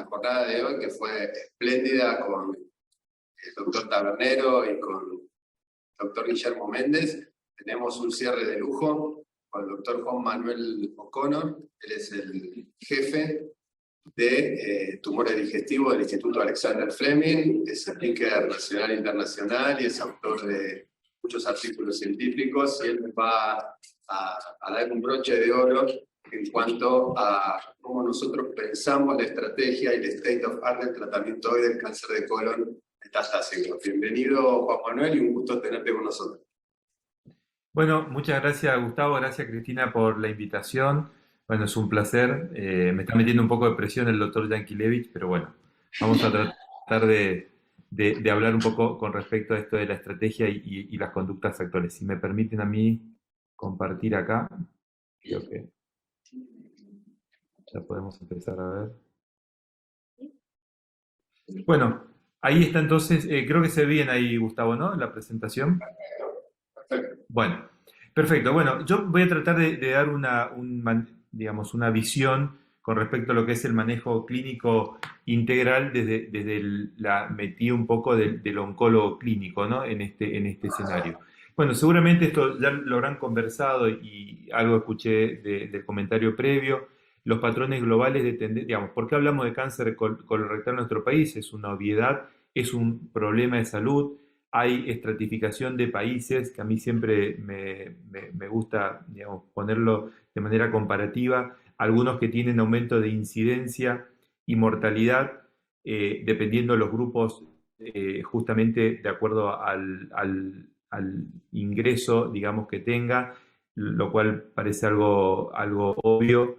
la jornada de hoy, que fue espléndida con el doctor Tabernero y con el doctor Guillermo Méndez. Tenemos un cierre de lujo con el doctor Juan Manuel O'Connor. Él es el jefe de tumores digestivos del Instituto Alexander Fleming, es speaker nacional e internacional y es autor de muchos artículos científicos, y él nos va a dar un broche de oro en cuanto a cómo nosotros pensamos la estrategia y el state of art del tratamiento hoy del cáncer de colon metastásico. Bienvenido, Juan Manuel, y un gusto tenerte con nosotros. Bueno, muchas gracias, Gustavo, gracias, Cristina, por la invitación. Bueno, es un placer. Me está metiendo un poco de presión el doctor Yankelevich, pero bueno, vamos a tratar de hablar un poco con respecto a esto de la estrategia y las conductas actuales. Si me permiten a mí compartir acá, creo que ya podemos empezar a ver. Bueno, ahí está entonces, creo que se ve bien ahí, Gustavo, ¿no? La presentación. Perfecto. Bueno, perfecto. Bueno, yo voy a tratar de dar digamos, una visión con respecto a lo que es el manejo clínico integral metí un poco del oncólogo clínico, ¿no? En este escenario. Bueno, seguramente esto ya lo habrán conversado y algo escuché del comentario previo. Los patrones globales de tendencia, digamos, ¿por qué hablamos de cáncer colorectal en nuestro país? Es una obviedad, es un problema de salud. Hay estratificación de países, que a mí siempre me gusta, digamos, ponerlo de manera comparativa. Algunos que tienen aumento de incidencia y mortalidad, dependiendo de los grupos, justamente de acuerdo al ingreso, digamos, que tenga, lo cual parece algo obvio.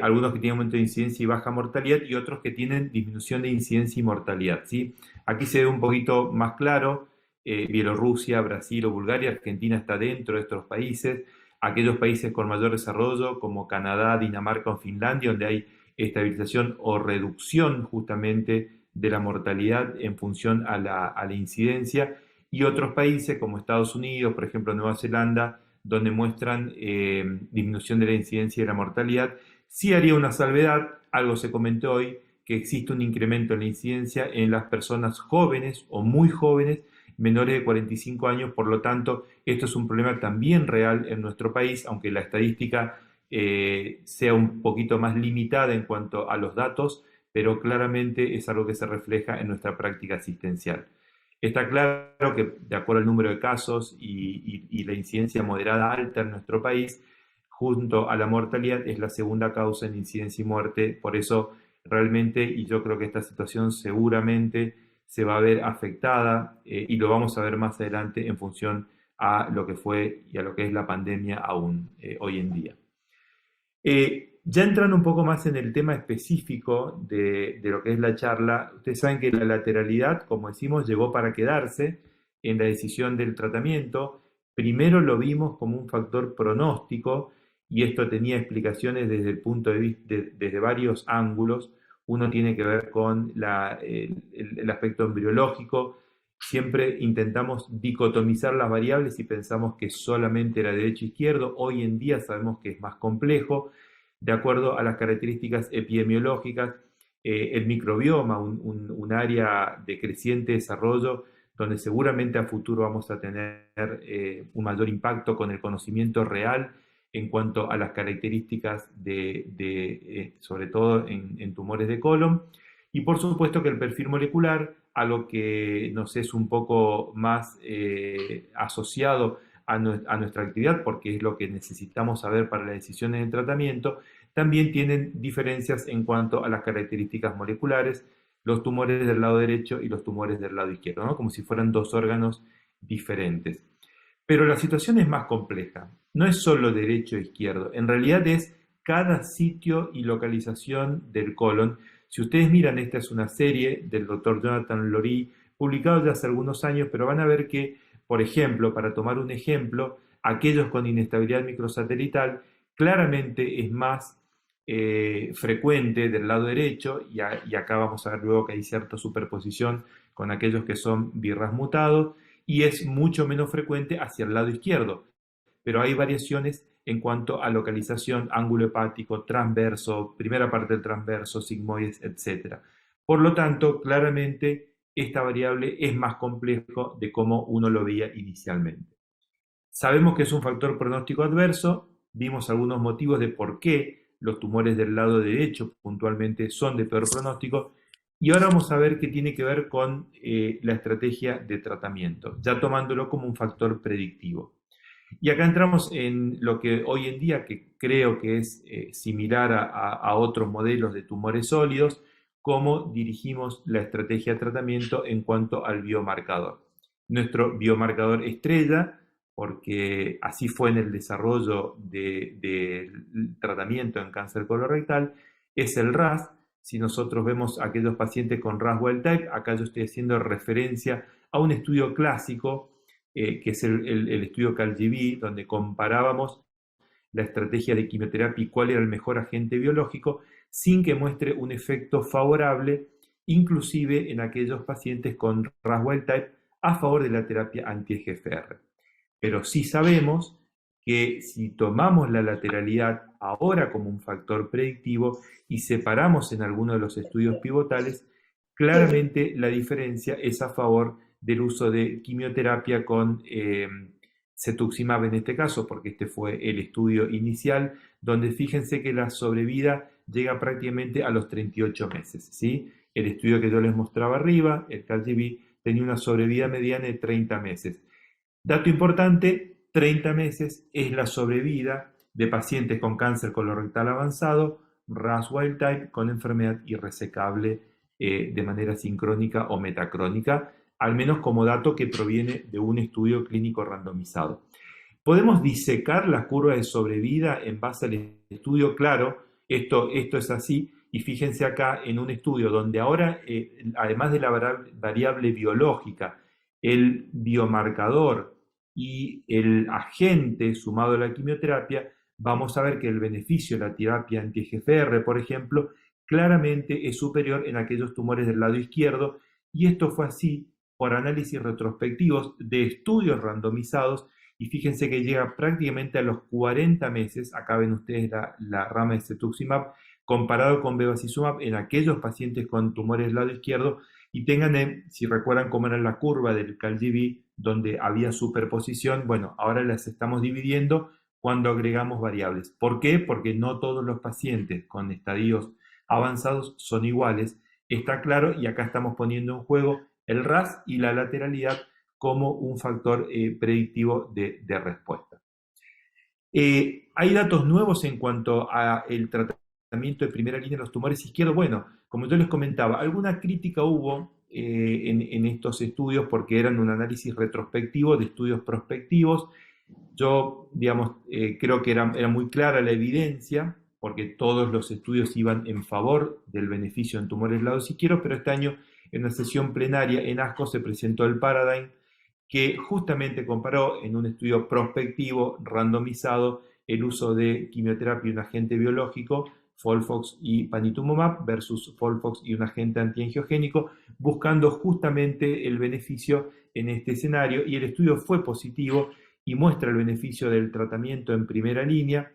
Algunos que tienen aumento de incidencia y baja mortalidad, y otros que tienen disminución de incidencia y mortalidad, ¿sí? Aquí se ve un poquito más claro. Bielorrusia, Brasil o Bulgaria. Argentina está dentro de estos países. Aquellos países con mayor desarrollo como Canadá, Dinamarca o Finlandia, donde hay estabilización o reducción justamente de la mortalidad en función a la incidencia, y otros países como Estados Unidos, por ejemplo Nueva Zelanda, donde muestran disminución de la incidencia y de la mortalidad. Sí haría una salvedad, algo se comentó hoy, que existe un incremento en la incidencia en las personas jóvenes o muy jóvenes, menores de 45 años. Por lo tanto, esto es un problema también real en nuestro país, aunque la estadística sea un poquito más limitada en cuanto a los datos, pero claramente es algo que se refleja en nuestra práctica asistencial. Está claro que, de acuerdo al número de casos y la incidencia moderada alta en nuestro país, junto a la mortalidad, es la segunda causa en incidencia y muerte. Por eso, realmente, y yo creo que esta situación seguramente se va a ver afectada, y lo vamos a ver más adelante en función a lo que fue y a lo que es la pandemia aún hoy en día. Ya entrando un poco más en el tema específico de lo que es la charla, ustedes saben que la lateralidad, como decimos, llegó para quedarse en la decisión del tratamiento. Primero lo vimos como un factor pronóstico, y esto tenía explicaciones desde el punto de vista, desde varios ángulos. Uno tiene que ver con el aspecto embriológico. Siempre intentamos dicotomizar las variables y pensamos que solamente era derecho-izquierdo. Hoy en día sabemos que es más complejo, de acuerdo a las características epidemiológicas. El microbioma, un área de creciente desarrollo, donde seguramente a futuro vamos a tener un mayor impacto con el conocimiento real en cuanto a las características sobre todo en tumores de colon. Y por supuesto que el perfil molecular, algo que nos es un poco más asociado a nuestra actividad, porque es lo que necesitamos saber para las decisiones de tratamiento, también tienen diferencias en cuanto a las características moleculares, los tumores del lado derecho y los tumores del lado izquierdo, ¿no? Como si fueran dos órganos diferentes. Pero la situación es más compleja. No es solo derecho e izquierdo. En realidad es cada sitio y localización del colon. Si ustedes miran, esta es una serie del doctor Jonathan Loree, publicado ya hace algunos años, pero van a ver que, por ejemplo, para tomar un ejemplo, aquellos con inestabilidad microsatelital claramente es más frecuente del lado derecho, y acá vamos a ver luego que hay cierta superposición con aquellos que son BRAF mutados, y es mucho menos frecuente hacia el lado izquierdo. Pero hay variaciones en cuanto a localización, ángulo hepático, transverso, primera parte del transverso, sigmoides, etc. Por lo tanto, claramente esta variable es más complejo de cómo uno lo veía inicialmente. Sabemos que es un factor pronóstico adverso, vimos algunos motivos de por qué los tumores del lado derecho puntualmente son de peor pronóstico, y ahora vamos a ver qué tiene que ver con la estrategia de tratamiento, ya tomándolo como un factor predictivo. Y acá entramos en lo que hoy en día, que creo que es similar a otros modelos de tumores sólidos, cómo dirigimos la estrategia de tratamiento en cuanto al biomarcador. Nuestro biomarcador estrella, porque así fue en el desarrollo del tratamiento en cáncer colorectal, es el RAS. Si nosotros vemos a aquellos pacientes con RAS wild type, acá yo estoy haciendo referencia a un estudio clásico, que es el estudio CALGB, donde comparábamos la estrategia de quimioterapia y cuál era el mejor agente biológico, sin que muestre un efecto favorable, inclusive en aquellos pacientes con RAS wild type, a favor de la terapia anti-EGFR. Pero sí sabemos que si tomamos la lateralidad ahora como un factor predictivo y separamos en alguno de los estudios pivotales, claramente la diferencia es a favor del uso de quimioterapia con cetuximab en este caso, porque este fue el estudio inicial, donde fíjense que la sobrevida llega prácticamente a los 38 meses, ¿sí? El estudio que yo les mostraba arriba, el CALGB, tenía una sobrevida mediana de 30 meses. Dato importante, 30 meses es la sobrevida de pacientes con cáncer colorectal avanzado, RAS wild type, con enfermedad irresecable de manera sincrónica o metacrónica, al menos como dato que proviene de un estudio clínico randomizado. ¿Podemos disecar la curva de sobrevida en base al estudio? Claro, esto es así, y fíjense acá en un estudio donde ahora, además de la variable biológica, el biomarcador y el agente sumado a la quimioterapia, vamos a ver que el beneficio de la terapia anti-EGFR, por ejemplo, claramente es superior en aquellos tumores del lado izquierdo, y esto fue así por análisis retrospectivos de estudios randomizados, y fíjense que llega prácticamente a los 40 meses, acá ven ustedes la rama de cetuximab, comparado con bevacizumab en aquellos pacientes con tumores del lado izquierdo, y tengan, si recuerdan cómo era la curva del CALGB, donde había superposición, bueno, ahora las estamos dividiendo cuando agregamos variables. ¿Por qué? Porque no todos los pacientes con estadios avanzados son iguales, está claro, y acá estamos poniendo en juego el RAS y la lateralidad como un factor predictivo de respuesta. Hay datos nuevos en cuanto al tratamiento de primera línea de los tumores izquierdos. Bueno, como yo les comentaba, alguna crítica hubo en estos estudios porque eran un análisis retrospectivo de estudios prospectivos. Yo, digamos, creo que era muy clara la evidencia, porque todos los estudios iban en favor del beneficio en tumores del lado izquierdo, pero este año en una sesión plenaria en ASCO se presentó el Paradigm, que justamente comparó en un estudio prospectivo randomizado el uso de quimioterapia y un agente biológico, FOLFOX y panitumumab, versus FOLFOX y un agente antiangiogénico, buscando justamente el beneficio en este escenario, y el estudio fue positivo y muestra el beneficio del tratamiento en primera línea.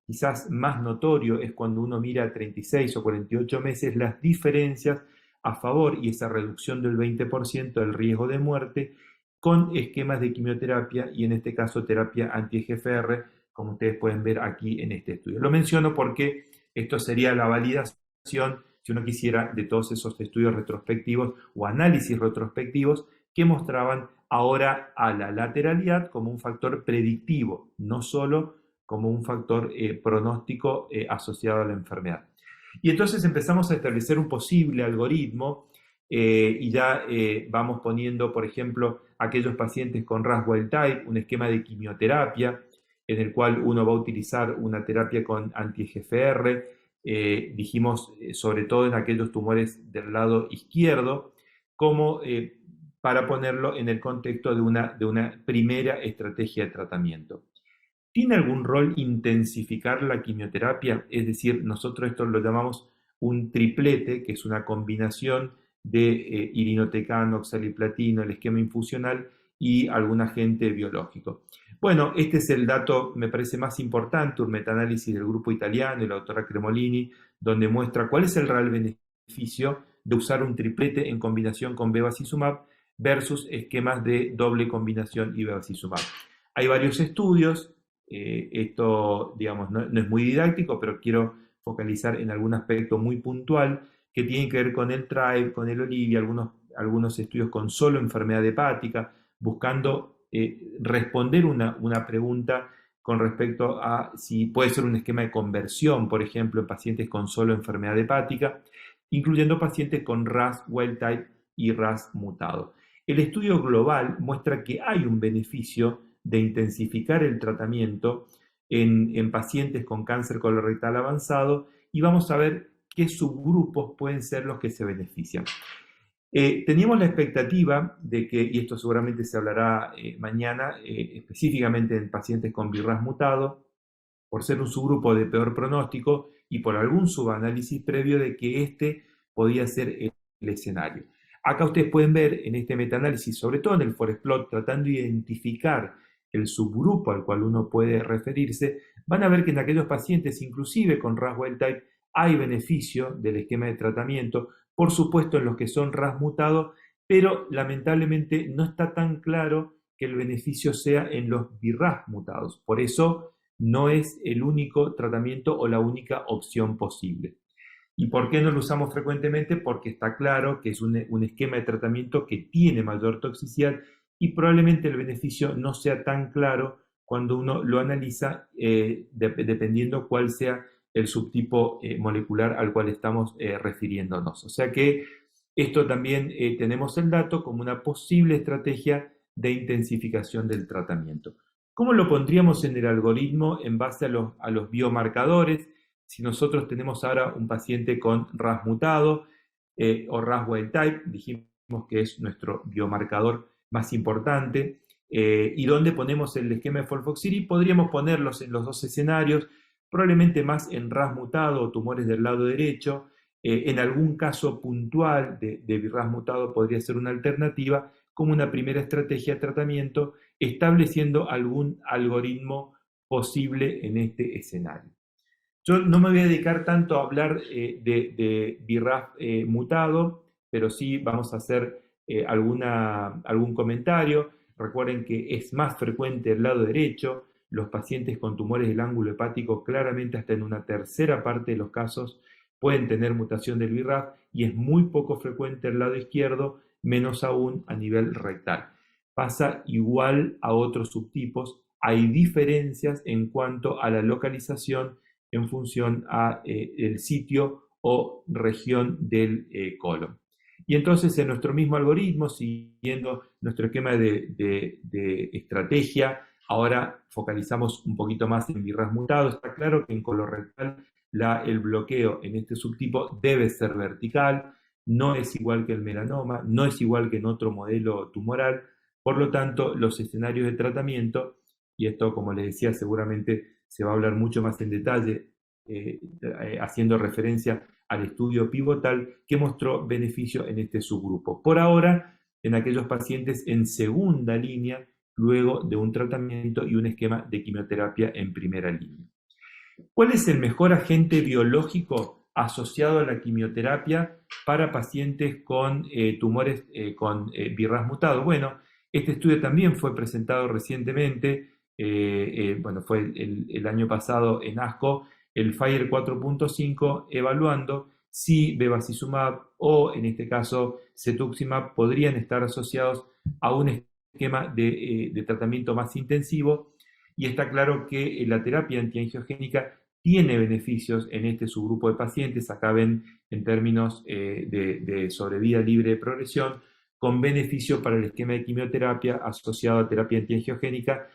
Quizás más notorio es cuando uno mira a 36 o 48 meses las diferencias a favor y esa reducción del 20% del riesgo de muerte con esquemas de quimioterapia y en este caso terapia anti-EGFR, como ustedes pueden ver aquí en este estudio. Lo menciono porque esto sería la validación, si uno quisiera, de todos esos estudios retrospectivos o análisis retrospectivos que mostraban ahora a la lateralidad como un factor predictivo, no solo como un factor pronóstico asociado a la enfermedad. Y entonces empezamos a establecer un posible algoritmo y ya vamos poniendo, por ejemplo, aquellos pacientes con RAS wild type, un esquema de quimioterapia en el cual uno va a utilizar una terapia con anti-EGFR, dijimos sobre todo en aquellos tumores del lado izquierdo, como para ponerlo en el contexto de una primera estrategia de tratamiento. ¿Tiene algún rol intensificar la quimioterapia? Es decir, nosotros esto lo llamamos un triplete, que es una combinación de irinotecano, oxaliplatino, el esquema infusional y algún agente biológico. Bueno, este es el dato, me parece, más importante, un metaanálisis del grupo italiano y la doctora Cremolini, donde muestra cuál es el real beneficio de usar un triplete en combinación con bevacizumab versus esquemas de doble combinación y bevacizumab. Hay varios estudios, esto, digamos, no es muy didáctico, pero quiero focalizar en algún aspecto muy puntual que tiene que ver con el TRIBE, con el OLIVIA, algunos estudios con solo enfermedad hepática, buscando responder una pregunta con respecto a si puede ser un esquema de conversión, por ejemplo, en pacientes con solo enfermedad hepática, incluyendo pacientes con RAS wild type y RAS mutado. El estudio global muestra que hay un beneficio de intensificar el tratamiento en pacientes con cáncer colorectal avanzado y vamos a ver qué subgrupos pueden ser los que se benefician. Teníamos la expectativa de que, y esto seguramente se hablará mañana, específicamente en pacientes con BRAF mutado, por ser un subgrupo de peor pronóstico y por algún subanálisis previo de que este podía ser el escenario. Acá ustedes pueden ver en este metaanálisis, sobre todo en el forest plot, tratando de identificar el subgrupo al cual uno puede referirse, van a ver que en aquellos pacientes, inclusive con RAS wild type, hay beneficio del esquema de tratamiento, por supuesto en los que son RAS mutados, pero lamentablemente no está tan claro que el beneficio sea en los BRAF mutados. Por eso no es el único tratamiento o la única opción posible. ¿Y por qué no lo usamos frecuentemente? Porque está claro que es un esquema de tratamiento que tiene mayor toxicidad y probablemente el beneficio no sea tan claro cuando uno lo analiza dependiendo cuál sea el subtipo molecular al cual estamos refiriéndonos. O sea que esto también tenemos el dato como una posible estrategia de intensificación del tratamiento. ¿Cómo lo pondríamos en el algoritmo en base a los biomarcadores? Si nosotros tenemos ahora un paciente con RAS mutado o RAS wild type, dijimos que es nuestro biomarcador más importante, y dónde ponemos el esquema de FOLFOXIRI, podríamos ponerlos en los dos escenarios, probablemente más en RAS mutado o tumores del lado derecho, en algún caso puntual de RAS mutado podría ser una alternativa como una primera estrategia de tratamiento, estableciendo algún algoritmo posible en este escenario. Yo no me voy a dedicar tanto a hablar de BRAF mutado, pero sí vamos a hacer algún comentario. Recuerden que es más frecuente el lado derecho. Los pacientes con tumores del ángulo hepático claramente hasta en una tercera parte de los casos pueden tener mutación del BRAF y es muy poco frecuente el lado izquierdo, menos aún a nivel rectal. Pasa igual a otros subtipos. Hay diferencias en cuanto a la localización en función a el sitio o región del colon. Y entonces en nuestro mismo algoritmo, siguiendo nuestro esquema de estrategia, ahora focalizamos un poquito más en BRAF mutado. Está claro que en colorectal el bloqueo en este subtipo debe ser vertical, no es igual que el melanoma, no es igual que en otro modelo tumoral. Por lo tanto, los escenarios de tratamiento, y esto, como les decía, seguramente se va a hablar mucho más en detalle, haciendo referencia al estudio pivotal que mostró beneficio en este subgrupo. Por ahora, en aquellos pacientes en segunda línea, luego de un tratamiento y un esquema de quimioterapia en primera línea. ¿Cuál es el mejor agente biológico asociado a la quimioterapia para pacientes con tumores con BRAF mutado? Bueno, este estudio también fue presentado recientemente, bueno, fue el año pasado en ASCO, el FIRE 4.5, evaluando si bevacizumab o, en este caso, cetuximab podrían estar asociados a un esquema de tratamiento más intensivo, y está claro que la terapia antiangiogénica tiene beneficios en este subgrupo de pacientes. Acá ven en términos de sobrevida libre de progresión, con beneficio para el esquema de quimioterapia asociado a terapia antiangiogénica,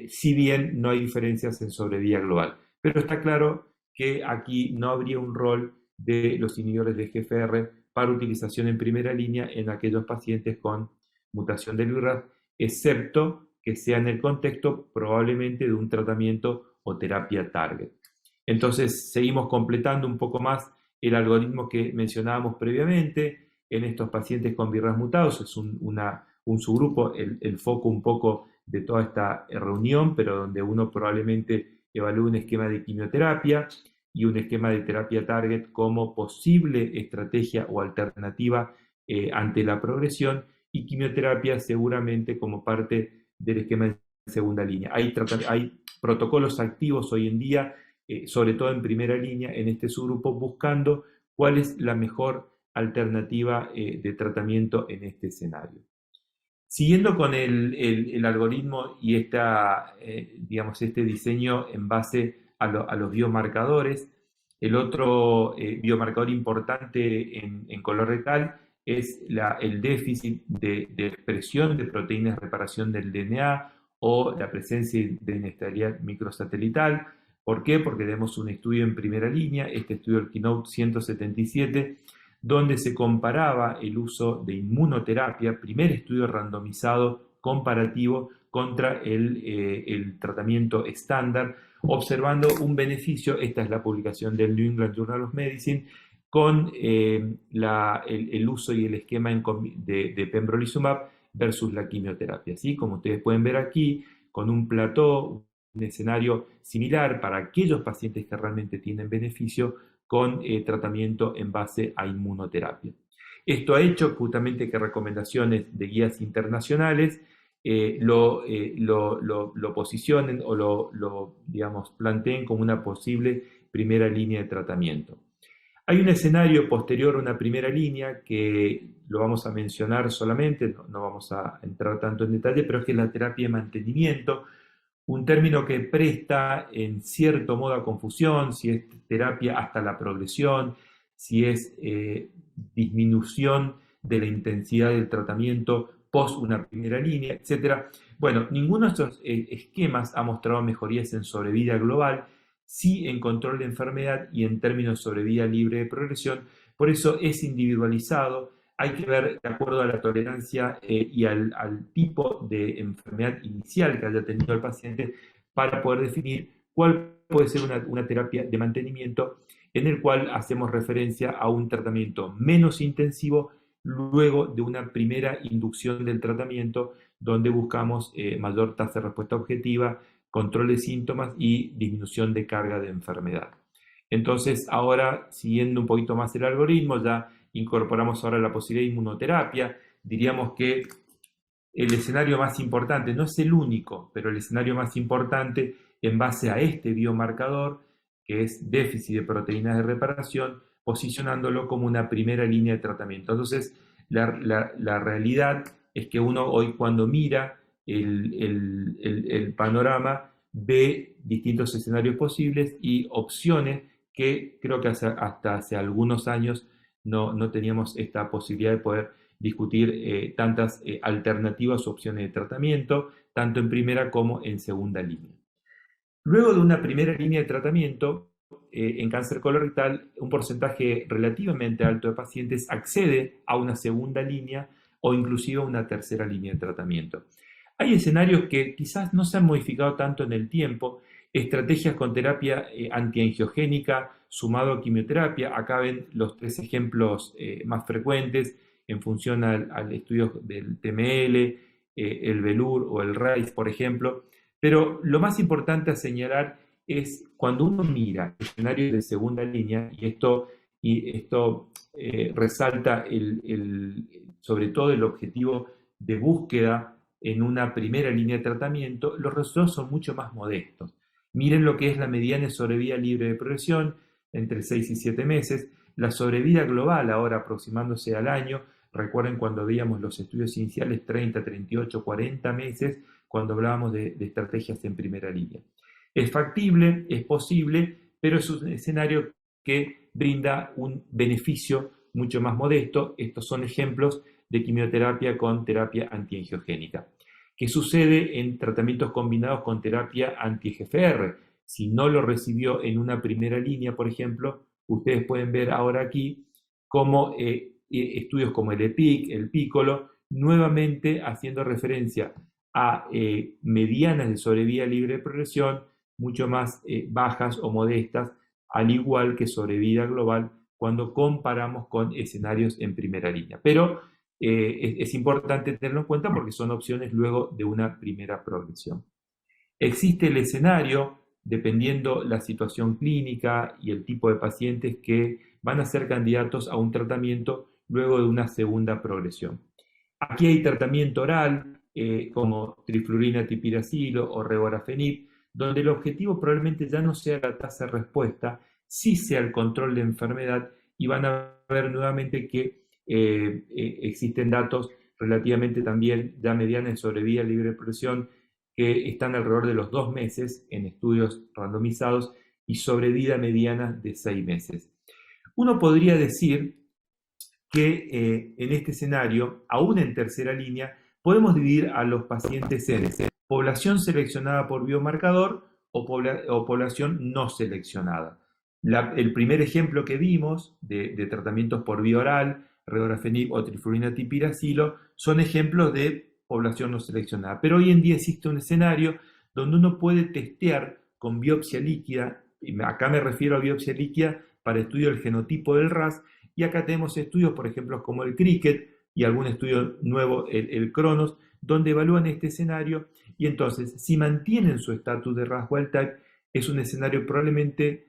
si bien no hay diferencias en sobrevida global. Pero está claro que aquí no habría un rol de los inhibidores de GFR para utilización en primera línea en aquellos pacientes con mutación del BRAF, excepto que sea en el contexto probablemente de un tratamiento o terapia target. Entonces, seguimos completando un poco más el algoritmo que mencionábamos previamente. En estos pacientes con BRAF mutados es un subgrupo, el foco un poco de toda esta reunión, pero donde uno probablemente evalúe un esquema de quimioterapia y un esquema de terapia target como posible estrategia o alternativa ante la progresión, y quimioterapia seguramente como parte del esquema de segunda línea. Hay protocolos activos hoy en día, sobre todo en primera línea, en este subgrupo, buscando cuál es la mejor alternativa de tratamiento en este escenario. Siguiendo con el algoritmo y digamos, este diseño en base a los biomarcadores, el otro biomarcador importante en colorectal es el déficit de expresión de proteínas de reparación del DNA o la presencia de inestabilidad microsatelital. ¿Por qué? Porque tenemos un estudio en primera línea, este estudio del Keynote 177, donde se comparaba el uso de inmunoterapia, primer estudio randomizado comparativo contra el tratamiento estándar, observando un beneficio. Esta es la publicación del New England Journal of Medicine, con el uso y el esquema de pembrolizumab versus la quimioterapia. ¿Sí? Como ustedes pueden ver aquí, con un plató, un escenario similar para aquellos pacientes que realmente tienen beneficio con tratamiento en base a inmunoterapia. Esto ha hecho justamente que recomendaciones de guías internacionales lo posicionen o digamos, planteen como una posible primera línea de tratamiento. Hay un escenario posterior a una primera línea que lo vamos a mencionar solamente, no vamos a entrar tanto en detalle, pero es que es la terapia de mantenimiento, un término que presta en cierto modo a confusión, si es terapia hasta la progresión, si es disminución de la intensidad del tratamiento post una primera línea, etc. Bueno, ninguno de estos esquemas ha mostrado mejorías en sobrevida global, sí en control de enfermedad y en términos de sobrevida libre de progresión. Por eso es individualizado. Hay que ver de acuerdo a la tolerancia y al tipo de enfermedad inicial que haya tenido el paciente para poder definir cuál puede ser una terapia de mantenimiento en el cual hacemos referencia a un tratamiento menos intensivo luego de una primera inducción del tratamiento, donde buscamos mayor tasa de respuesta objetiva, control de síntomas y disminución de carga de enfermedad. Entonces, ahora, siguiendo un poquito más el algoritmo, ya incorporamos ahora la posibilidad de inmunoterapia. Diríamos que el escenario más importante, no es el único, pero el escenario más importante en base a este biomarcador, que es déficit de proteínas de reparación, posicionándolo como una primera línea de tratamiento. Entonces, la realidad es que uno hoy, cuando mira el panorama, ve distintos escenarios posibles y opciones que creo que hasta hace algunos años no teníamos esta posibilidad de poder discutir tantas alternativas o opciones de tratamiento, tanto en primera como en segunda línea. Luego de una primera línea de tratamiento, en cáncer colorectal, un porcentaje relativamente alto de pacientes accede a una segunda línea o inclusive a una tercera línea de tratamiento. Hay escenarios que quizás no se han modificado tanto en el tiempo, estrategias con terapia antiangiogénica sumado a quimioterapia. Acá ven los tres ejemplos más frecuentes en función al estudio del TML, el VELUR o el RAIS, por ejemplo. Pero lo más importante a señalar es cuando uno mira escenarios de segunda línea, y esto resalta sobre todo el objetivo de búsqueda en una primera línea de tratamiento, los resultados son mucho más modestos. Miren lo que es la mediana de sobrevida libre de progresión, entre 6 y 7 meses, la sobrevida global ahora aproximándose al año. Recuerden cuando veíamos los estudios iniciales, 30, 38, 40 meses, cuando hablábamos de estrategias en primera línea. Es factible, es posible, pero es un escenario que brinda un beneficio mucho más modesto. Estos son ejemplos de quimioterapia con terapia antiangiogénica. ¿Qué sucede en tratamientos combinados con terapia anti-EGFR? Si no lo recibió en una primera línea, por ejemplo, ustedes pueden ver ahora aquí cómo estudios como el EPIC, el PICCOLO, nuevamente haciendo referencia a medianas de sobrevida libre de progresión, mucho más bajas o modestas, al igual que sobrevida global cuando comparamos con escenarios en primera línea. Pero es importante tenerlo en cuenta porque son opciones luego de una primera progresión. Existe el escenario, dependiendo la situación clínica y el tipo de pacientes que van a ser candidatos a un tratamiento luego de una segunda progresión. Aquí hay tratamiento oral, como trifluorina tipiracilo o regorafenib, donde el objetivo probablemente ya no sea la tasa de respuesta, sí sea el control de enfermedad, y van a ver nuevamente que existen datos relativamente también ya mediana en sobrevida libre de presión que están alrededor de los 2 meses en estudios randomizados y sobrevida mediana de 6 meses. Uno podría decir que en este escenario, aún en tercera línea, podemos dividir a los pacientes en población seleccionada por biomarcador o población no seleccionada. El primer ejemplo que vimos de tratamientos por vía oral, regorafenib o trifluorina tipiracilo, son ejemplos de población no seleccionada. Pero hoy en día existe un escenario donde uno puede testear con biopsia líquida, y acá me refiero a biopsia líquida para estudio del genotipo del RAS, y acá tenemos estudios, por ejemplo, como el CRICKET y algún estudio nuevo, el CRONOS, donde evalúan este escenario, y entonces, si mantienen su estatus de RAS wild type, es un escenario probablemente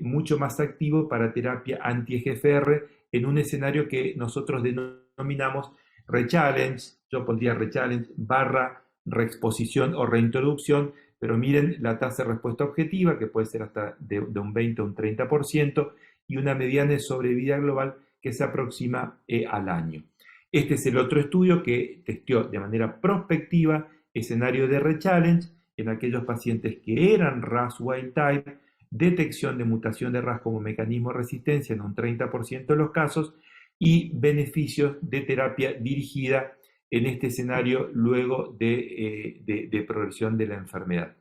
mucho más activo para terapia anti-EGFR en un escenario que nosotros denominamos rechallenge. Yo pondría rechallenge barra reexposición o reintroducción, pero miren la tasa de respuesta objetiva, que puede ser hasta de un 20 o un 30%, y una mediana de sobrevida global que se aproxima al año. Este es el otro estudio que testeó de manera prospectiva escenario de rechallenge en aquellos pacientes que eran RAS wild type, detección de mutación de RAS como mecanismo de resistencia en un 30% de los casos, y beneficios de terapia dirigida en este escenario luego de progresión de la enfermedad.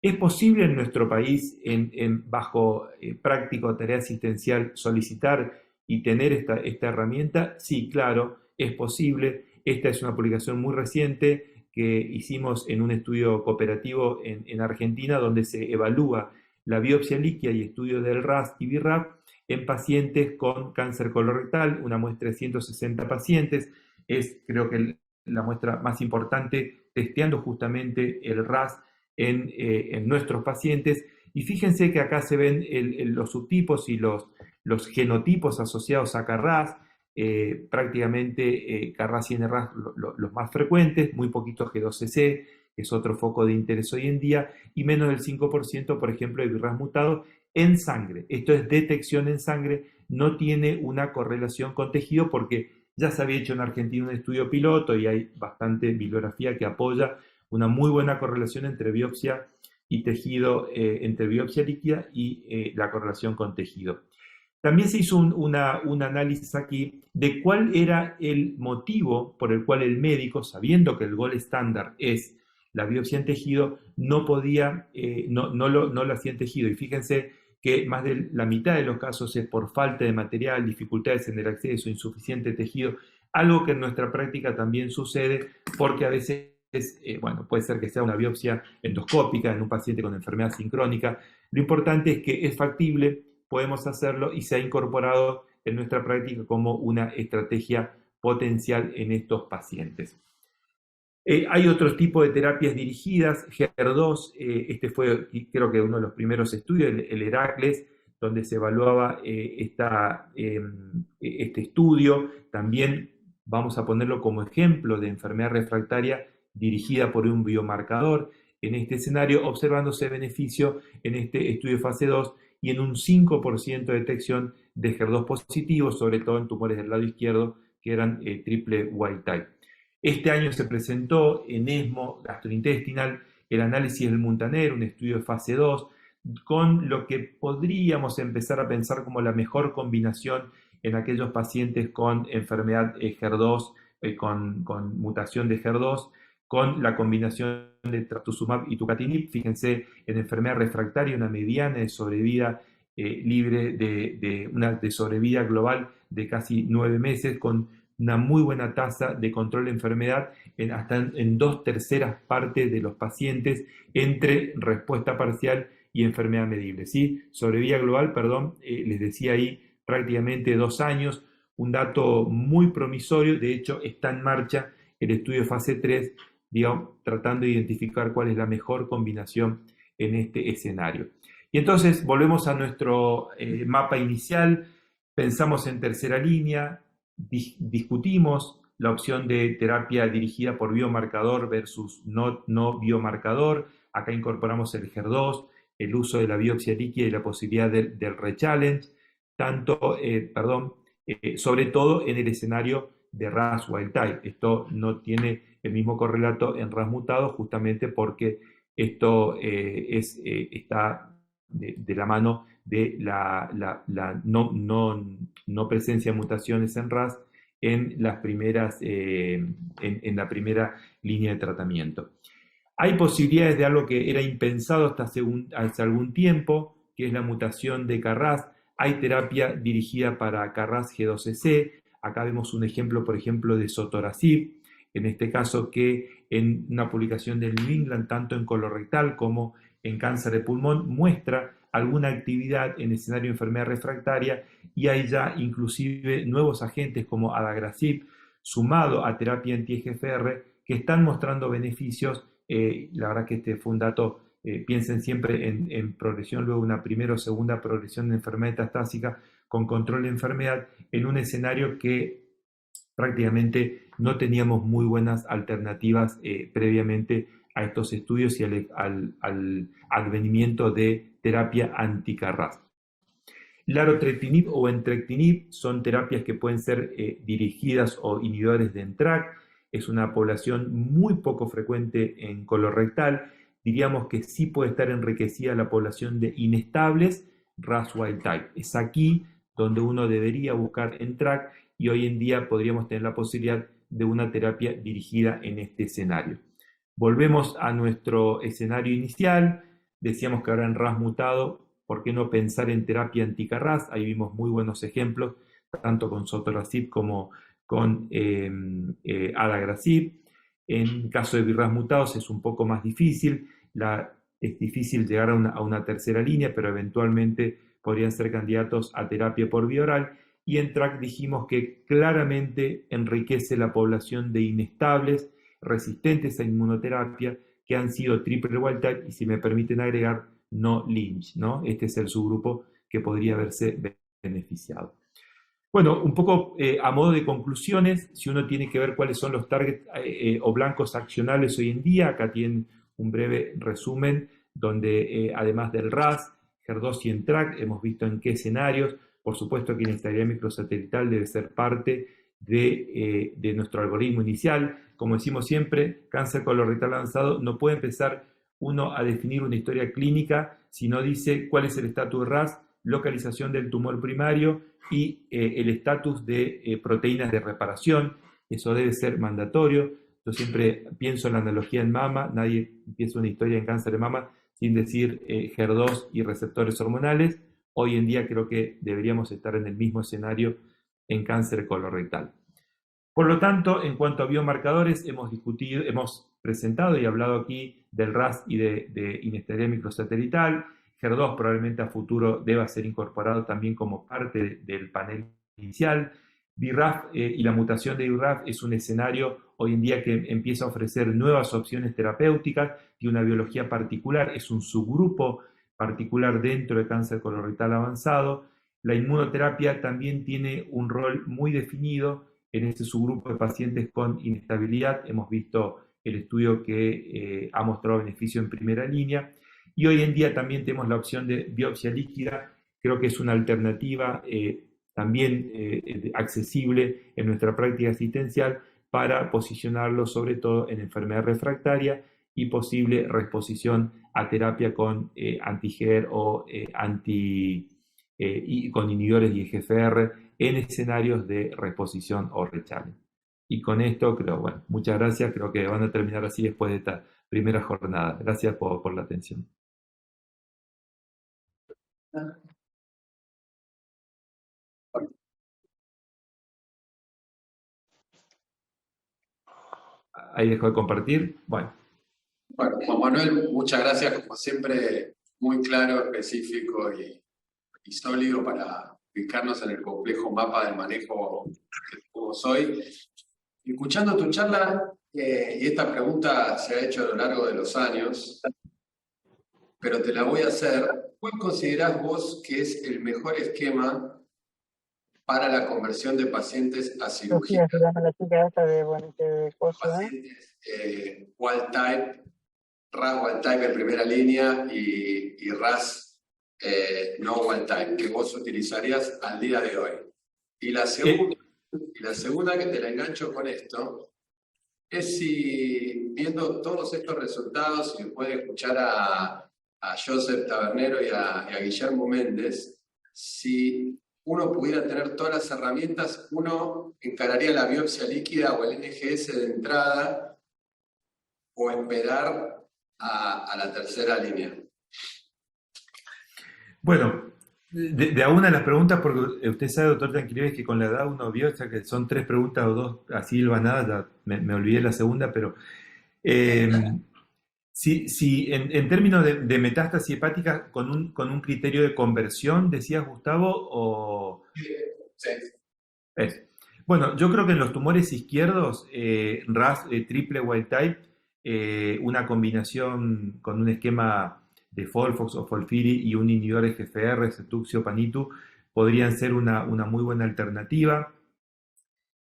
¿Es posible en nuestro país, bajo práctica o tarea asistencial, solicitar y tener esta herramienta? Sí, claro, es posible. Esta es una publicación muy reciente que hicimos en un estudio cooperativo en Argentina, donde se evalúa la biopsia líquida y estudio del RAS y BRAF en pacientes con cáncer colorectal, una muestra de 160 pacientes. Es, creo que, la muestra más importante testeando justamente el RAS en nuestros pacientes. Y fíjense que acá se ven los subtipos y los genotipos asociados a KRAS, prácticamente KRAS y NRAS los más frecuentes, muy poquito G12C, que es otro foco de interés hoy en día, y menos del 5%, por ejemplo, de BRAF mutado en sangre. Esto es detección en sangre, no tiene una correlación con tejido porque ya se había hecho en Argentina un estudio piloto y hay bastante bibliografía que apoya una muy buena correlación entre biopsia y tejido, entre biopsia líquida y la correlación con tejido. También se hizo un análisis aquí de cuál era el motivo por el cual el médico, sabiendo que el gold estándar es la biopsia en tejido, no podía, no lo hacía en tejido. Y fíjense que más de la mitad de los casos es por falta de material, dificultades en el acceso, insuficiente tejido, algo que en nuestra práctica también sucede porque a veces, bueno, puede ser que sea una biopsia endoscópica en un paciente con enfermedad sincrónica. Lo importante es que es factible, podemos hacerlo y se ha incorporado en nuestra práctica como una estrategia potencial en estos pacientes. Hay otros tipos de terapias dirigidas, HER2, este fue creo que uno de los primeros estudios, el Heracles, donde se evaluaba este estudio. También vamos a ponerlo como ejemplo de enfermedad refractaria dirigida por un biomarcador. En este escenario, observándose beneficio en este estudio fase 2 y en un 5% de detección de HER2 positivos, sobre todo en tumores del lado izquierdo que eran triple wild type. Este año se presentó en ESMO gastrointestinal el análisis del Muntaner, un estudio de fase 2, con lo que podríamos empezar a pensar como la mejor combinación en aquellos pacientes con enfermedad HER2, con mutación de HER2, con la combinación de trastuzumab y tucatinib. Fíjense, en enfermedad refractaria, una mediana de sobrevida libre de sobrevida global de casi 9 meses, con una muy buena tasa de control de enfermedad hasta en 2/3 partes de los pacientes entre respuesta parcial y enfermedad medible, ¿sí? Sobrevida global, perdón, les decía ahí prácticamente 2 años, un dato muy promisorio. De hecho, está en marcha el estudio fase 3, digamos, tratando de identificar cuál es la mejor combinación en este escenario. Y entonces volvemos a nuestro mapa inicial, pensamos en tercera línea, discutimos la opción de terapia dirigida por biomarcador versus no biomarcador. Acá incorporamos el HER2, el uso de la biopsia líquida y la posibilidad del rechallenge, sobre todo en el escenario de RAS wild type. Esto no tiene el mismo correlato en RAS mutado, justamente porque esto está de la mano de la no presencia de mutaciones en RAS en las primeras, en la primera línea de tratamiento. Hay posibilidades de algo que era impensado hasta hace algún tiempo, que es la mutación de KRAS. Hay terapia dirigida para KRAS G12C. Acá vemos un ejemplo, por ejemplo, de sotorasib, en este caso que en una publicación del New England, tanto en colorectal como en cáncer de pulmón, muestra alguna actividad en escenario de enfermedad refractaria, y hay ya inclusive nuevos agentes como adagrasib sumado a terapia anti-EGFR que están mostrando beneficios. La verdad que este fue un dato, piensen siempre en progresión, luego una primera o segunda progresión de enfermedad metastásica con control de enfermedad en un escenario que prácticamente no teníamos muy buenas alternativas previamente a estos estudios y al advenimiento de terapia anti-KRAS. Larotrectinib o entrectinib son terapias que pueden ser dirigidas o inhibidores de NTRK. Es una población muy poco frecuente en colorectal. Diríamos que sí puede estar enriquecida la población de inestables RAS wild type. Es aquí donde uno debería buscar NTRK, y hoy en día podríamos tener la posibilidad de una terapia dirigida en este escenario. Volvemos a nuestro escenario inicial. Decíamos que ahora en RAS mutado, ¿por qué no pensar en terapia anti-KRAS? Ahí vimos muy buenos ejemplos, tanto con sotorasib como con adagrasib. En caso de BRAS mutados es un poco más difícil. Es difícil llegar a una tercera línea, pero eventualmente podrían ser candidatos a terapia por vía oral. Y en TRK dijimos que claramente enriquece la población de inestables, resistentes a inmunoterapia, que han sido triple wild type y, si me permiten agregar, no Lynch, ¿no? Este es el subgrupo que podría verse beneficiado. Bueno, un poco a modo de conclusiones, si uno tiene que ver cuáles son los targets o blancos accionables hoy en día, acá tienen un breve resumen donde además del RAS, HER2 y NTRK, hemos visto en qué escenarios. Por supuesto que la inestabilidad microsatelital debe ser parte de nuestro algoritmo inicial. Como decimos siempre, cáncer colorectal avanzado no puede empezar uno a definir una historia clínica si no dice cuál es el estatus de RAS, localización del tumor primario y el estatus de proteínas de reparación. Eso debe ser mandatorio. Yo siempre pienso en la analogía en mama. Nadie empieza una historia en cáncer de mama sin decir HER2 y receptores hormonales. Hoy en día creo que deberíamos estar en el mismo escenario en cáncer colorectal. Por lo tanto, en cuanto a biomarcadores, hemos presentado y hablado aquí del RAS y de inestabilidad microsatelital. HER2 probablemente a futuro deba ser incorporado también como parte del panel inicial. BRAF y la mutación de BRAF es un escenario hoy en día que empieza a ofrecer nuevas opciones terapéuticas, tiene una biología particular, es un subgrupo particular dentro de cáncer colorectal avanzado. La inmunoterapia también tiene un rol muy definido en este subgrupo de pacientes con inestabilidad. Hemos visto el estudio que ha mostrado beneficio en primera línea. Y hoy en día también tenemos la opción de biopsia líquida. Creo que es una alternativa también accesible en nuestra práctica asistencial para posicionarlo sobre todo en enfermedad refractaria y posible reexposición a terapia con anti-GER o con inhibidores de EGFR en escenarios de reexposición o rechallenge. Y con esto creo, bueno, muchas gracias, creo que van a terminar así después de esta primera jornada. Gracias por la atención. Ahí dejo de compartir. Bueno, Juan Manuel, muchas gracias, como siempre, muy claro, específico y sólido para ubicarnos en el complejo mapa de manejo que tenemos hoy. Escuchando tu charla, y esta pregunta se ha hecho a lo largo de los años, pero te la voy a hacer. ¿Cuál considerás vos que es el mejor esquema para la conversión de pacientes a cirugía? Se llama la chica esta de, bueno, de cosas, ¿eh? Pacientes wild type, RAS wild type en primera línea y RAS no wild type, que vos utilizarías al día de hoy. Y la segunda que te la engancho con esto, es si viendo todos estos resultados y después de escuchar a Joseph Tabernero y a Guillermo Méndez, si uno pudiera tener todas las herramientas, uno encararía la biopsia líquida o el NGS de entrada o esperar a la tercera línea. Bueno, de a una de las preguntas, porque usted sabe, doctor Tranquilidad, que con la edad uno vio, o sea, que son 3 preguntas o 2 así hilvanadas, ya me olvidé la segunda, pero si en términos de metástasis hepática, con un criterio de conversión, decías, Gustavo, o... Sí. Bueno, yo creo que en los tumores izquierdos, RAS triple wild type, una combinación con un esquema de Folfox o Folfiri y un inhibidor FGFR, Cetuxio, Panitu, podrían ser una muy buena alternativa.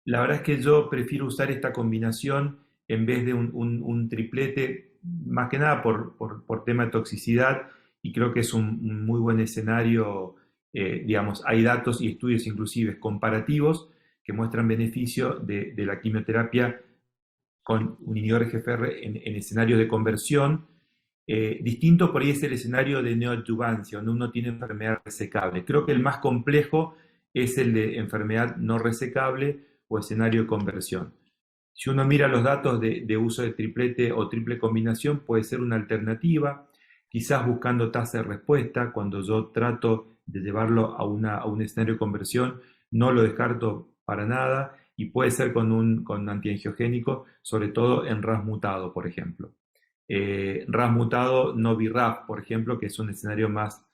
La verdad es que yo prefiero usar esta combinación en vez de un triplete, más que nada por tema de toxicidad, y creo que es un muy buen escenario. Digamos, hay datos y estudios inclusive comparativos que muestran beneficio de la quimioterapia con un inhibidor FGFR en escenarios de conversión. Distinto por ahí es el escenario de neoadyuvancia, donde uno tiene enfermedad resecable. Creo que el más complejo es el de enfermedad no resecable o escenario de conversión. Si uno mira los datos de uso de triplete o triple combinación, puede ser una alternativa, quizás buscando tasa de respuesta. Cuando yo trato de llevarlo a un escenario de conversión, no lo descarto para nada, y puede ser con un antiangiogénico, sobre todo en RAS mutado, por ejemplo. RAS mutado, no BRAF, por ejemplo, que es un escenario más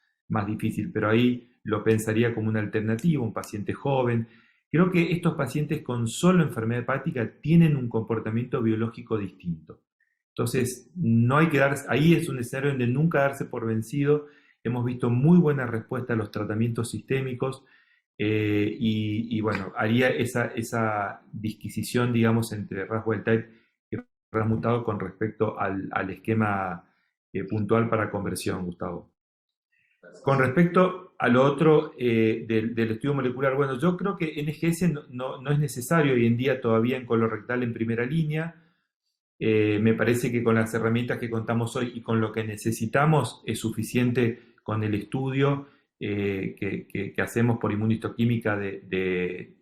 difícil, pero ahí lo pensaría como una alternativa, un paciente joven. Creo que estos pacientes con solo enfermedad hepática tienen un comportamiento biológico distinto. Entonces, no hay que darse, ahí es un escenario donde nunca darse por vencido. Hemos visto muy buena respuesta a los tratamientos sistémicos, y bueno, haría esa disquisición, digamos, entre RAS wild type y RAS mutado con respecto al esquema puntual para conversión, Gustavo. Con respecto a lo otro del estudio molecular, bueno, yo creo que NGS no es necesario hoy en día todavía en colorectal en primera línea. Me parece que con las herramientas que contamos hoy y con lo que necesitamos es suficiente con el estudio que hacemos por inmunistoquímica de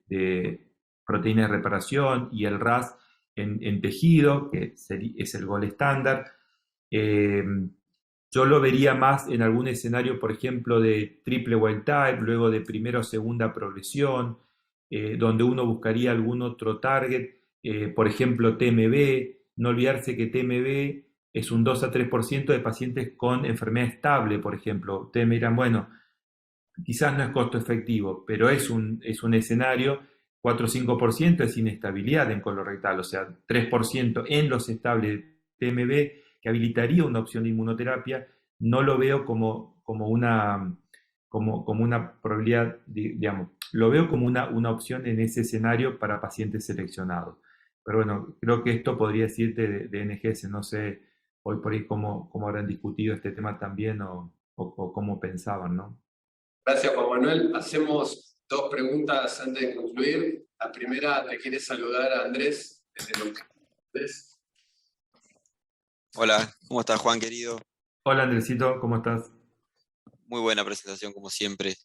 proteínas de reparación y el RAS en tejido, que es el gol estándar. Yo lo vería más en algún escenario, por ejemplo, de triple wild type, luego de primera o segunda progresión, donde uno buscaría algún otro target, por ejemplo, TMB. No olvidarse que TMB es un 2 a 3% de pacientes con enfermedad estable, por ejemplo. Ustedes me dirán, bueno, quizás no es costo efectivo, pero es un escenario. 4 o 5% es inestabilidad en colorectal, o sea, 3% en los estables de TMB, que habilitaría una opción de inmunoterapia. No lo veo como una probabilidad, digamos, lo veo como una opción en ese escenario para pacientes seleccionados. Pero bueno, creo que esto podría decirte de NGS. No sé hoy por ahí cómo habrán discutido este tema también o cómo pensaban, ¿no? Gracias, Juan Manuel. Hacemos 2 preguntas antes de concluir. La primera, te quiere saludar a Andrés. Andrés. Hola, ¿cómo estás, Juan, querido? Hola, Andresito, ¿cómo estás? Muy buena presentación, como siempre.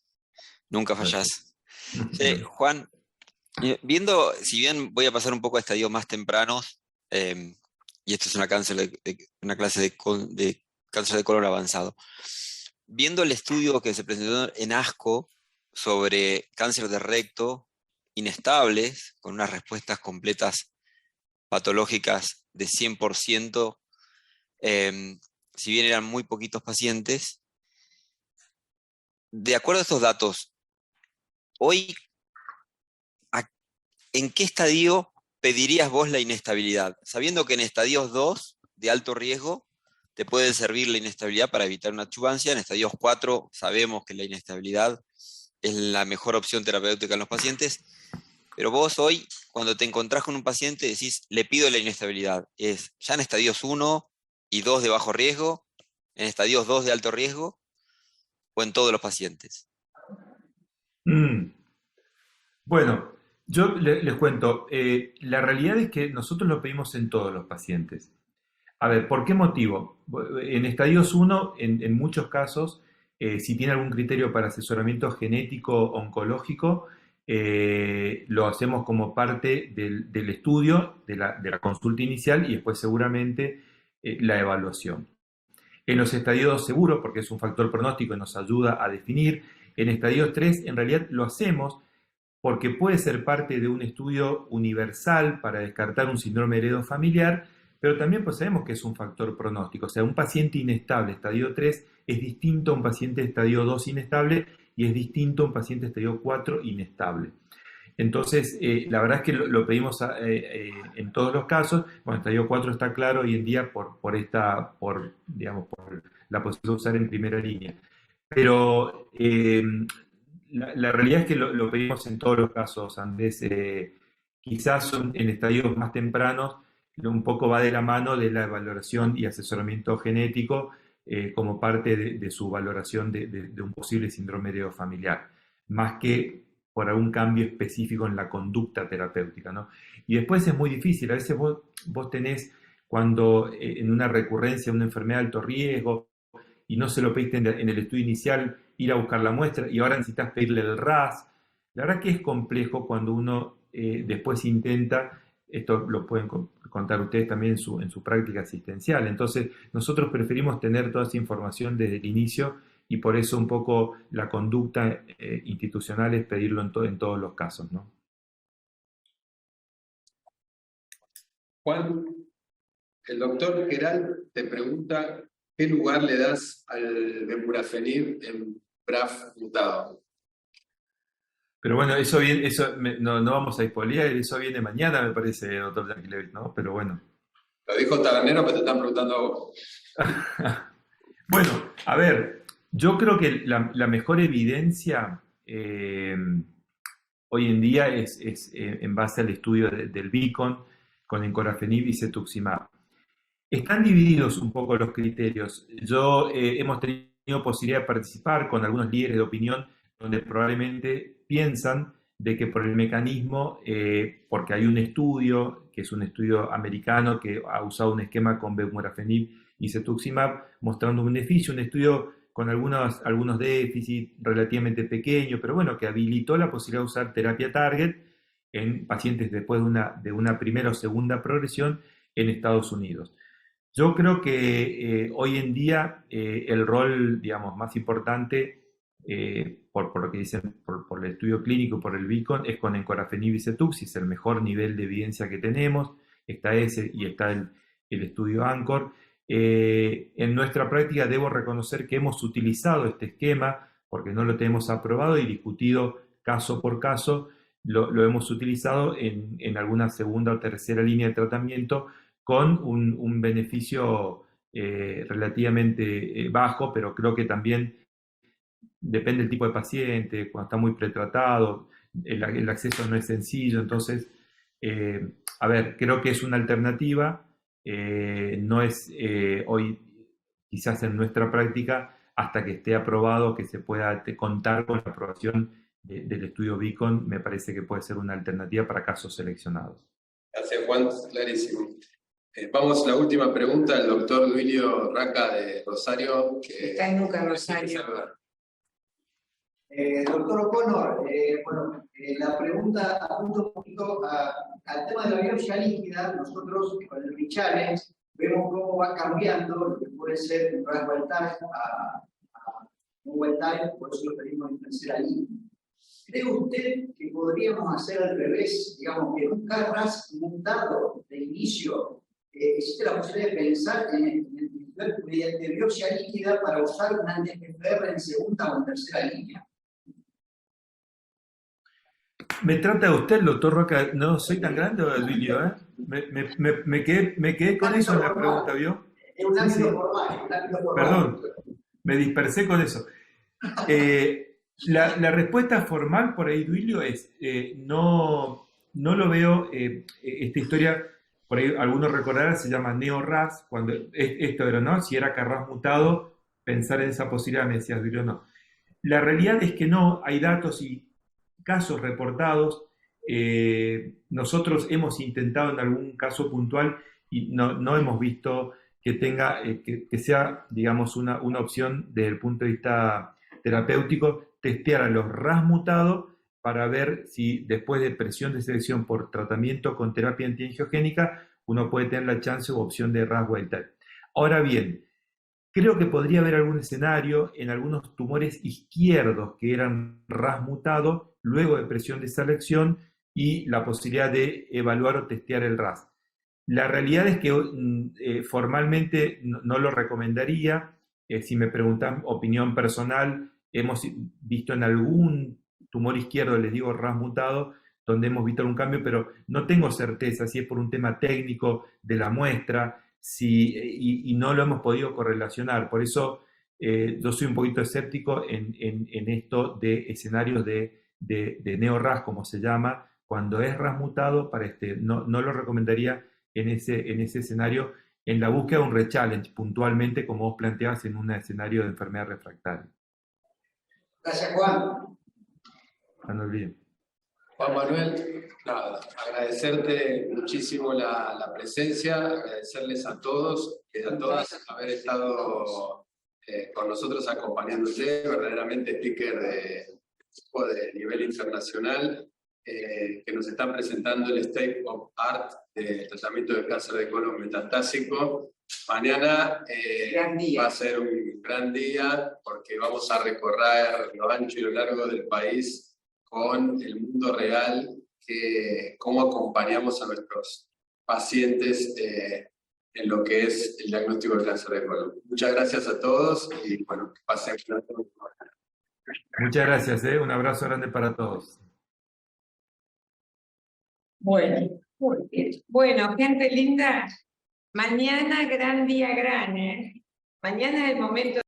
Nunca fallás. Gracias. Juan, si bien voy a pasar un poco a estadios más tempranos, y esto es una clase de cáncer de colon avanzado, viendo el estudio que se presentó en ASCO sobre cáncer de recto inestables, con unas respuestas completas patológicas de 100%, si bien eran muy poquitos pacientes, de acuerdo a estos datos, hoy, ¿en qué estadio pedirías vos la inestabilidad? Sabiendo que en estadios 2 de alto riesgo te puede servir la inestabilidad para evitar una chubancia, en estadios 4 sabemos que la inestabilidad es la mejor opción terapéutica en los pacientes, pero vos hoy, cuando te encontrás con un paciente, decís, le pido la inestabilidad. ¿Es ya en estadios 1 y 2 de bajo riesgo, en estadios 2 de alto riesgo, o en todos los pacientes? Mm. Bueno, yo les cuento, la realidad es que nosotros lo pedimos en todos los pacientes. A ver, ¿por qué motivo? En estadios 1, en muchos casos, si tiene algún criterio para asesoramiento genético oncológico, lo hacemos como parte del estudio, de la consulta inicial y después seguramente la evaluación. En los estadios 2 seguro, porque es un factor pronóstico y nos ayuda a definir. En estadios 3 en realidad lo hacemos porque puede ser parte de un estudio universal para descartar un síndrome heredofamiliar, pero también pues sabemos que es un factor pronóstico. O sea, un paciente inestable, estadio 3, es distinto a un paciente estadio 2 inestable y es distinto a un paciente estadio 4 inestable. Entonces, la verdad es que lo pedimos en todos los casos. Bueno, estadio 4 está claro hoy en día digamos, por la posibilidad de usar en primera línea. Pero la realidad es que lo pedimos en todos los casos, Andrés. Quizás en estadios más tempranos, un poco va de la mano de la valoración y asesoramiento genético como parte de su valoración de un posible síndrome heredofamiliar, más que por algún cambio específico en la conducta terapéutica, ¿no? Y después es muy difícil, a veces vos tenés cuando en una recurrencia, una enfermedad de alto riesgo, y no se lo pediste en el estudio inicial, ir a buscar la muestra y ahora necesitas pedirle el RAS. La verdad que es complejo cuando uno después intenta, esto lo pueden contar ustedes también en su práctica asistencial. Entonces, nosotros preferimos tener toda esa información desde el inicio y por eso un poco la conducta institucional es pedirlo en todos los casos, ¿no? Juan, el doctor Geral te pregunta ¿qué lugar le das al Vemurafenib en BRAF mutado? Pero bueno, no vamos a spoilear, eso viene mañana, me parece, doctor Yankelevich, ¿no? Pero bueno. Lo dijo Tabernero, pero te están preguntando a vos. Bueno, a ver, yo creo que la mejor evidencia hoy en día es en base al estudio del Beacon con encorafenib y cetuximab. Están divididos un poco los criterios. Hemos tenido posibilidad de participar con algunos líderes de opinión donde probablemente piensan de que por el mecanismo, porque hay un estudio, que es un estudio americano que ha usado un esquema con vemurafenib y cetuximab, mostrando un beneficio, un estudio con algunos déficits relativamente pequeños, pero bueno, que habilitó la posibilidad de usar terapia target en pacientes después de una primera o segunda progresión en Estados Unidos. Yo creo que hoy en día el rol, digamos, más importante, por lo que dicen, por el estudio clínico, por el Beacon, es con encorafenib y cetux, es el mejor nivel de evidencia que tenemos, está ese y está el estudio ANCHOR. En nuestra práctica debo reconocer que hemos utilizado este esquema, porque no lo tenemos aprobado y discutido caso por caso, lo hemos utilizado en alguna segunda o tercera línea de tratamiento, con un beneficio relativamente bajo, pero creo que también depende del tipo de paciente, cuando está muy pretratado, el acceso no es sencillo, entonces, a ver, creo que es una alternativa, no es hoy, quizás en nuestra práctica, hasta que esté aprobado, que se pueda contar con la aprobación del estudio Beacon, me parece que puede ser una alternativa para casos seleccionados. Gracias, Juan, clarísimo. Vamos a la última pregunta, el doctor Duilio Raca de Rosario. Que está en Nuca, Rosario. Doctor O'Connor, la pregunta apunta un poquito al tema de la biopsia líquida. Nosotros con el Richallenge vemos cómo va cambiando lo que puede ser un RAS wild type a un wild type, por eso lo pedimos en tercera línea. ¿Cree usted que podríamos hacer al revés? Digamos, que en un KRAS mutado de inicio existe la posibilidad de pensar en mediante biopsia líquida para usar un anti-FR en segunda o en tercera línea. Me trata de usted, doctor Roca, no soy tan grande, Duilio, ¿eh? Me quedé con eso en la pregunta, ¿vio? Es un Sí, ámbito sí. formal, un ámbito formal. Perdón, me dispersé con eso. La respuesta formal por ahí, Duilio, es no lo veo, esta historia, por ahí algunos recordarán, se llama neo-RAS, cuando esto era, ¿no? Si era Carras mutado, pensar en esa posibilidad, me decías, Duilio, no. La realidad es que no, hay datos y casos reportados. Nosotros hemos intentado en algún caso puntual y no hemos visto que tenga, que sea, digamos, una opción desde el punto de vista terapéutico, testear a los RAS mutados para ver si después de presión de selección por tratamiento con terapia antiangiogénica, uno puede tener la chance o opción de RAS wild type. Ahora bien, creo que podría haber algún escenario en algunos tumores izquierdos que eran RAS mutados luego de presión de selección y la posibilidad de evaluar o testear el RAS. La realidad es que formalmente no lo recomendaría. Si me preguntan opinión personal, hemos visto en algún tumor izquierdo, les digo RAS mutado, donde hemos visto algún cambio, pero no tengo certeza si es por un tema técnico de la muestra, y no lo hemos podido correlacionar. Por eso yo soy un poquito escéptico en esto de escenarios de neo-RAS, como se llama, cuando es RAS mutado, no lo recomendaría en ese escenario, en la búsqueda de un rechallenge, puntualmente, como vos planteabas, en un escenario de enfermedad refractaria. Gracias, Juan. No olviden. Juan Manuel, nada, agradecerte muchísimo la presencia, agradecerles a todos y a todas haber estado con nosotros acompañándote, verdaderamente speaker de nivel internacional, que nos están presentando el State of Art de tratamiento de cáncer de colon metastásico. Mañana va a ser un gran día porque vamos a recorrer lo ancho y lo largo del país con el mundo real, cómo acompañamos a nuestros pacientes en lo que es el diagnóstico de cáncer de colon. Muchas gracias a todos y bueno, que pasen. Muchas gracias, un abrazo grande para todos. Bueno, muy bien. Bueno, gente linda, mañana gran día, Mañana es el momento